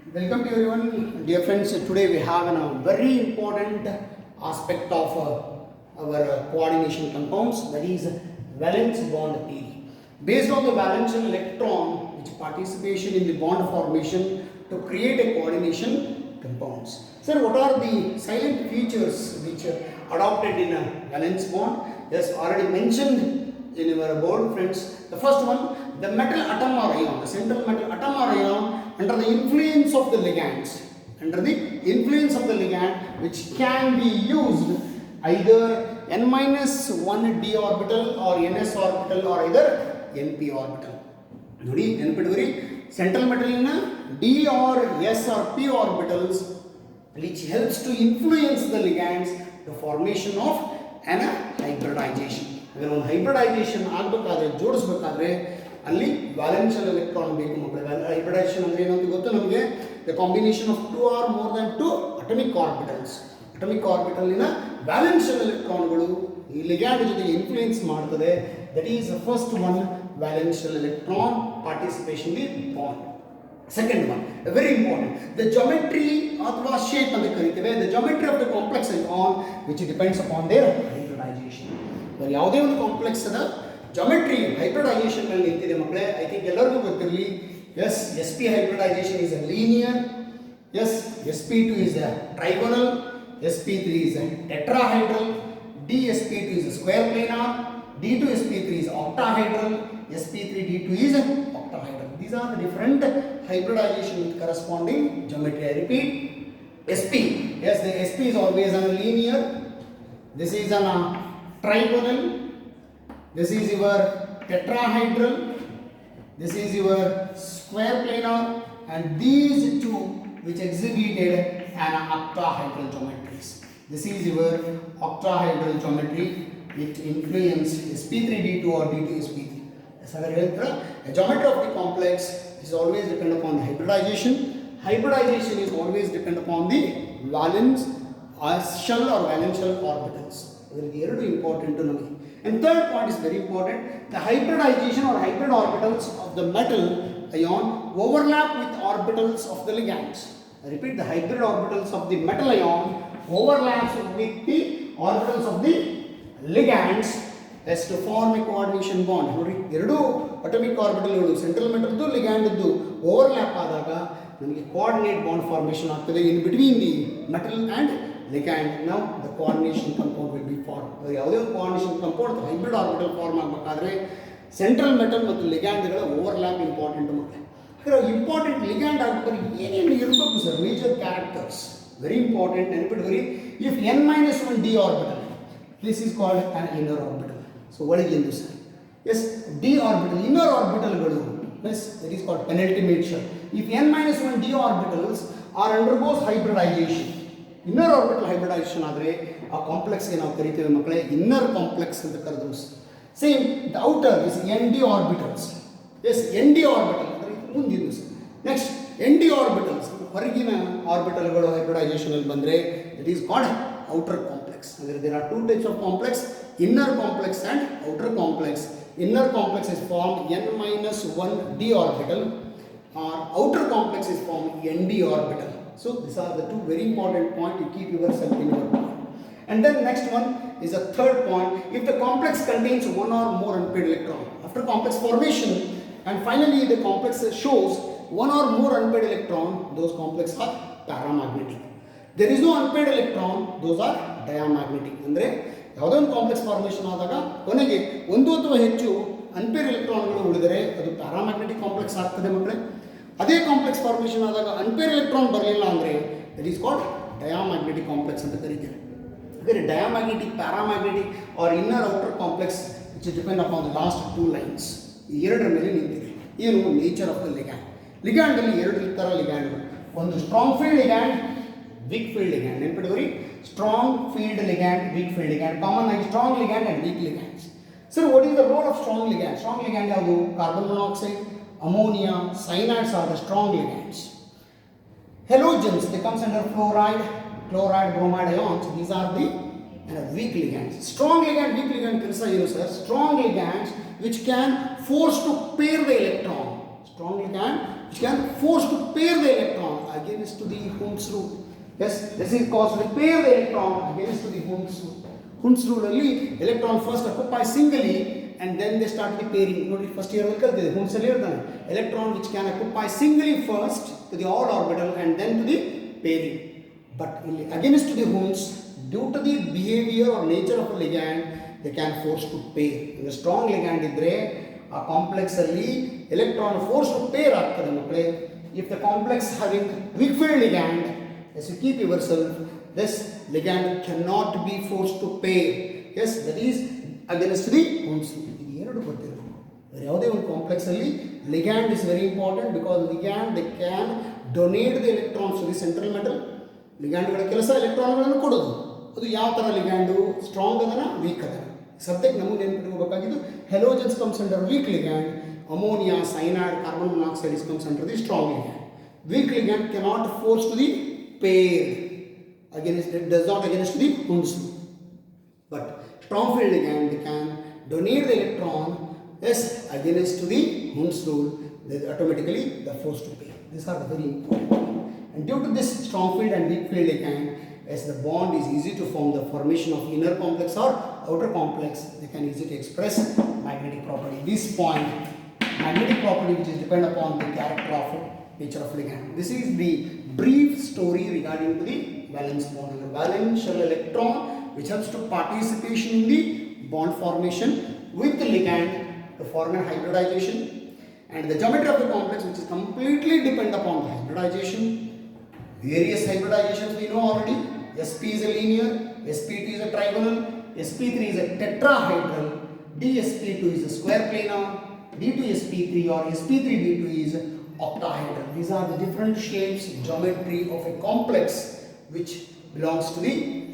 Welcome to everyone, dear friends. Today we have a very important aspect of our coordination compounds, that is valence bond theory. Based on the valence electron, which participation in the bond formation to create a coordination compounds. Sir, what are the silent features which are adopted in a valence bond? Yes, already mentioned in our board, friends. The first one, the metal atom or ion, the central metal atom or ion under the influence of the ligands, which can be used either n-1 d orbital or ns orbital or either np orbital. ನೋಡಿ ನೆನಪಿಟ್ಕೊರಿ, central metal in d or s or p orbitals which helps to influence the ligands the formation of an hybridization. ಅಂದರೆ ಒಂದು hybridisation ಆಗಬೇಕಾದ್ರೆ, ಜೋಡಿಸಬೇಕಾದ್ರೆ ಅಲ್ಲಿ ವ್ಯಾಲೆನ್ಷಿಯಲ್ electron ಬೇಕು ಮಕ್ಕಳೇ. Hybridisation ಅಂದ್ರೆ ಏನು ಅಂತ ಗೊತ್ತು ನಮಗೆ? The combination of 2 or more than 2 atomic orbitals. Atomic ಆರ್ಬಿಟಲ್ನ ವ್ಯಾಲೆನ್ಷಿಯಲ್ ಎಲೆಕ್ಟ್ರಾನ್ಗಳು ಈ ಲಿಗ್ಯಾಂಡ್ ಜೊತೆಗೆ ಇನ್ಫ್ಲುಯೆನ್ಸ್ ಮಾಡ್ತದೆ. That is the first one, valential electron participation in bond. Second one, very important, the geometry ಅಥವಾ shape ಅಂತ ಕರೀತೇವೆ. The geometry of the complex ion which depends upon their hybridization. ಯಾವುದೇ ಒಂದು complex ಅದ geometry hybridisation ಮೇಲೆ ನಿಂತಿದೆ ಮಕ್ಕಳೇ. I think ಎಲ್ಲರಿಗೂ ಗೊತ್ತಿರಲಿ. Yes, S P hybridisation is a linear. Yes, sp2 is a trigonal, sp3 is a tetrahedral, dsp2 is a square planar, d2 sp3 is octahedral, sp3 d2 is octahedral. These are the different hybridization with corresponding geometry. I repeat, sp, yes, the sp is always a linear, this is a trigonal, this is your tetrahedral, this is your square planar, and these two which exhibited an octahedral geometries. This is your octahedral geometry which influenced sp3d2 or d2 sp3. As I said, the geometry of the complex is always depend upon the hybridization. Hybridization is always depend upon the valence shell or valential orbitals. Very important to know. And third point is very important, the hybridization or hybrid orbitals of the metal ion overlap with orbitals of the ligands. I repeat, the hybrid orbitals of the metal ion overlaps with the orbitals of the ligands as to form a coordination bond. ನೋಡಿ, ಎರಡು atomic ಆರ್ಬಿಟಲ್ಗಳು central ಮೆಟಲ್ದು ಲಿಗ್ಯಾಂಡ್ದು overlap ಆದಾಗ ನಮಗೆ coordinate bond formation ಆಗ್ತದೆ in between the metal and ligand. Now the coordination compound will be formed. ಯಾವುದೇ ಒಂದು coordination compound hybrid orbital form ಆಗಬೇಕಾದ್ರೆ central metal ಮತ್ತು ಲಿಗ್ಯಾಂಡ್ಗಳ ಓವರ್ಲ್ಯಾಪ್ ಇಂಪಾರ್ಟೆಂಟ್ ಮಕ್ಕಳೇ. ಹಾಗಾದ್ರೆ ಇಂಪಾರ್ಟೆಂಟ್ ಲಿಗ್ಯಾಂಡ್ ಆಗಬೇಕಾದ್ರೆ ಏನೇನು ಇರಬೇಕು sir? Major characters very important, ನೆನಪಿಟ್ಕೊರಿ. If n-1 d orbital, this is called an inner orbital. So ಒಳಗಿಂದು sir, yes, D orbital inner ಆರ್ಬಿಟಲ್ಗಳು, yes, that is called penultimate shell. If n-1 d orbitals are undergoes hybridisation, inner orbital hybridisation ಆದರೆ ಆ ಕಾಂಪ್ಲೆಕ್ಸ್ಗೆ ನಾವು ಕರಿತೇವೆ ಮಕ್ಕಳೇ inner complex ಅಂತ ಕರೆದ್ರು. Same the outer is n d orbitals. Yes, n d orbital ಅಂದರೆ ಮುಂದಿದ್ದು sir. Next n d orbitals, ಹೊರಗಿನ ಆರ್ಬಿಟಲ್ಗಳು ಹೈಬ್ರಿಡೈಸೇಷನಲ್ಲಿ ಬಂದರೆ it is called outer complex. ಅಂದರೆ there are 2 types of complex, inner complex and outer complex. Inner complex is formed n-1 d orbital, or outer complex is formed nd orbital. So these are the two very important points. You keep yourself in your mind. And then next one is a third point. If the complex contains one or more unpaired electron, after complex formation and finally the complex shows one or more unpaired electron, those complexes are paramagnetic. There is no unpaired electron, those are diamagnetic. ಅಂದರೆ ಯಾವುದೋ ಒಂದು complex formation ಆದಾಗ ಕೊನೆಗೆ ಒಂದು ಅಥವಾ ಹೆಚ್ಚು ಅನ್ಪೇರ್ ಎಲೆಕ್ಟ್ರಾನ್ಗಳು ಉಳಿದರೆ ಅದು ಪ್ಯಾರಾಮ್ಯಾಗ್ನೆಟಿಕ್ ಕಾಂಪ್ಲೆಕ್ಸ್ ಆಗ್ತದೆ ಮಕ್ಕಳೇ. ಅದೇ ಕಾಂಪ್ಲೆಕ್ಸ್ ಫಾರ್ಮೇಷನ್ ಆದಾಗ ಅನ್ಪೇರ್ ಎಲೆಕ್ಟ್ರಾನ್ ಬರಲಿಲ್ಲ ಅಂದರೆ that is called diamagnetic complex ಅಂತ ಕರೀತೇವೆ. ಹಾಗಾದರೆ diamagnetic, paramagnetic or inner outer complex which depend upon the last 2 lines. ಈ ಎರಡರ ಮೇಲೆ ನಿಂತಿದೆ. ಏನು ನೇಚರ್ ಆಫ್ ದ ಲಿಗ್ಯಾಂಡ್? ಲಿಗ್ಯಾಂಡಲ್ಲಿ ಎರಡು ಥರ ಲಿಗ್ಯಾಂಡ್ಗಳು, ಒಂದು strong field ligand, weak field ligand. ನೆನಪಿಟ್ಕೊರಿ, strong field ligand, weak field ligand. Common ಆಗಿ strong ligand and weak ligands. Sir, what is the role of strong ligand? Strong ligand ಯಾವುದು? Carbon monoxide, ammonia, cyanides are the strong ligands. Halogens, they comes under fluoride, bromide ions. These are the weak ligands. Strong ligand, weak ligand ಕೆಲಸ ಏನು sir? Strong ligands which can force to pair the electron. Strong ligand which can force to pair the electron against to the Hund's rule. Yes, this is caused to pair the electron against to the Hund's rule. Hund's rule ಅಲ್ಲಿ electron first occupy singly and then they start the pairing. ನೋಡಿ first year ಅಲ್ಲಿ ಕಲ್ತಿದೆ Hund's ಅಲ್ಲಿ ಹೇಳ್ತಾನೆ electron which can occupy singly first to the odd orbital and then to the pairing. But ಇಲ್ಲಿ against to the Hund's, due to the behavior or nature of the ligand, they can force to pair. ಈಗ strong ligand ಇದ್ರೆ ಆ complex ಅಲ್ಲಿ electron force to pair ಆಗ್ತದೆ ಮಕ್ಕಳೇ. If the complex having weak field ligand, as you keep yourself, this ligand cannot be forced to pair. Yes, that is against the Hund's rule. ಇದು ಎರಡು ಗೊತ್ತಿರಬೇಕು. ಯಾವುದೇ ಒಂದು ಕಾಂಪ್ಲೆಕ್ಸ್ ಅಲ್ಲಿ ligand is very important because ligand they can donate the electrons to the central metal. ಲಿಗ್ಯಾಂಡ್ಗಳ ಕೆಲಸ ಎಲೆಕ್ಟ್ರಾನ್ಗಳನ್ನು ಕೊಡೋದು. ಅದು ಯಾವ ಥರ ಲಿಗ್ಯಾಂಡು, ಸ್ಟ್ರಾಂಗ್ ಅದನ ವೀಕ್ ಅದನ. ಸದ್ಯಕ್ಕೆ ನಮಗೆ ನೆನಪಿಟ್ಕೋಬೇಕಾಗಿದ್ದು halogens comes under weak ligand, ammonia, cyanide, carbon monoxide is comes under the strong ligand. Weak ligand cannot force to the pair against, it does not against the Hund's rule. But strong field ligand can donate the electron yes against to the Hund's rule, they automatically the force to pair. These are the very important. And due to this strong field and weak field ligand, as the bond is easy to form, the formation of inner complex or outer complex, they can easily express magnetic property. This point, magnetic property which is depend upon the character of nature of ligand. This is the brief story regarding to the valence bond. The valence shell electron which helps to participation in the bond formation with the ligand to form a hybridization, and the geometry of the complex which is completely depend upon the hybridization. Various hybridizations we know already. Sp is a linear, sp2 is a trigonal, sp3 is a tetrahedral, dsp2 is a square planar, d2sp3 or sp3d2 is octahedral. These are the different shapes, geometry of a complex which belongs to the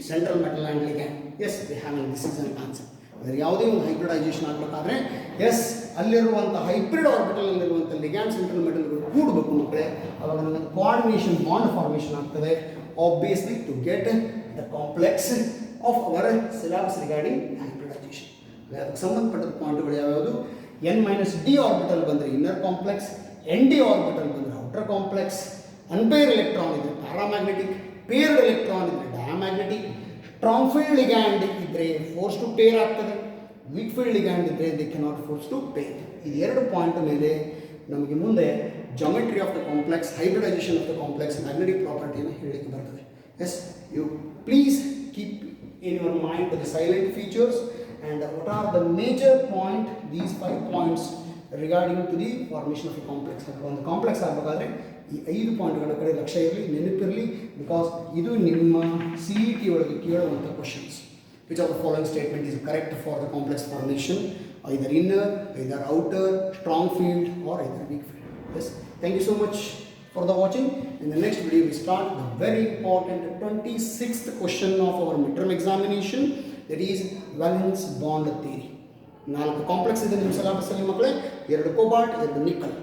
central metal and ligand. Yes, we have this is an answer. ಅದರ ಯಾವುದೇ ಒಂದು hybridisation ಆಗಬೇಕಾದ್ರೆ S ಅಲ್ಲಿರುವಂಥ hybrid orbital ಅಲ್ಲಿರುವಂಥ ligand central ಮೆಟಲ್ಗಳು ಕೂಡಬೇಕು ಮಕ್ಕಳೇ, ಅವಾಗ ನಮಗೆ ಕೋಆರ್ಡಿನೇಷನ್ ಬಾಂಡ್ ಫಾರ್ಮೇಷನ್ ಆಗ್ತದೆ. Obviously to get the complex of our syllabus regarding hybridisation. ಅದಕ್ಕೆ ಸಂಬಂಧಪಟ್ಟ ಪಾಯಿಂಟ್ಗಳು ಯಾವ್ಯಾವುದು, n-d ಆರ್ಬಿಟಲ್ ಬಂದರೆ ಇನ್ನರ್ ಕಾಂಪ್ಲೆಕ್ಸ್, nd ಆರ್ಬಿಟಲ್ ಬಂದರೆ ಔಟರ್ ಕಾಂಪ್ಲೆಕ್ಸ್, ಅನ್ಪೇರ್ ಎಲೆಕ್ಟ್ರಾನ್ ಇದ್ರೆ ಪ್ಯಾರಾಮ್ಯಾಗ್ನೆಟಿಕ್, ಪೇರ್ಡ್ ಎಲೆಕ್ಟ್ರಾನ್ ಇದ್ರೆ ಡಯಾಮ್ಯಾಗ್ನೆಟಿಕ್, ಸ್ಟ್ರಾಂಗ್ ಫೀಲ್ಡ್ ಲಿಗ್ಯಾಂಡ್ ಇದ್ದರೆ ಫೋರ್ಸ್ ಟು ಪೇರ್ ಆಗ್ತದೆ, ವೀಕ್ ಫೀಲ್ಡ್ ಲಿಗ್ಯಾಂಡ್ ಇದ್ದರೆ they cannot force to pair. ಇದು ಎರಡು ಪಾಯಿಂಟ್ ಮೇಲೆ ನಮಗೆ ಮುಂದೆ geometry of the complex, hybridization of the complex, magnetic ಪ್ರಾಪರ್ಟಿಯನ್ನು ಹೇಳಲಿಕ್ಕೆ ಬರ್ತದೆ. Yes, you please keep in your mind the silent features and what are the major point, these 5 points regarding to the formation of a complex. ಒಂದು complex ಆಗಬೇಕಾದ್ರೆ ಈ 5 ಪಾಯಿಂಟ್ಗಳ ಕಡೆ ಲಕ್ಷ್ಯ ಇರಲಿ, ನೆನಪಿರಲಿ. ಬಿಕಾಸ್ ಇದು ನಿಮ್ಮ CET ಒಳಗೆ ಕೇಳುವಂಥ questions. Which of the following statement is correct for the complex formation, either inner, either outer, strong field or either weak field. Yes, thank you so much for the watching. In the next video we start the very important 26th question of our midterm examination, that is valence bond theory. 4 complex ಇದೆ ನಿಮ್ಮ ಸಿಲೆಬಸ್ಸಲ್ಲಿ ಮಕ್ಕಳೇ, 2 cobalt, 2 nickel.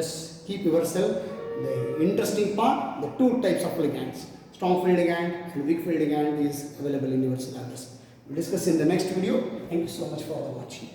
Yes, keep yourself the interesting part, the 2 types of ligands, strong field ligand and weak field ligand is available in your syllabus. We'll discuss in the next video. Thank you so much for watching.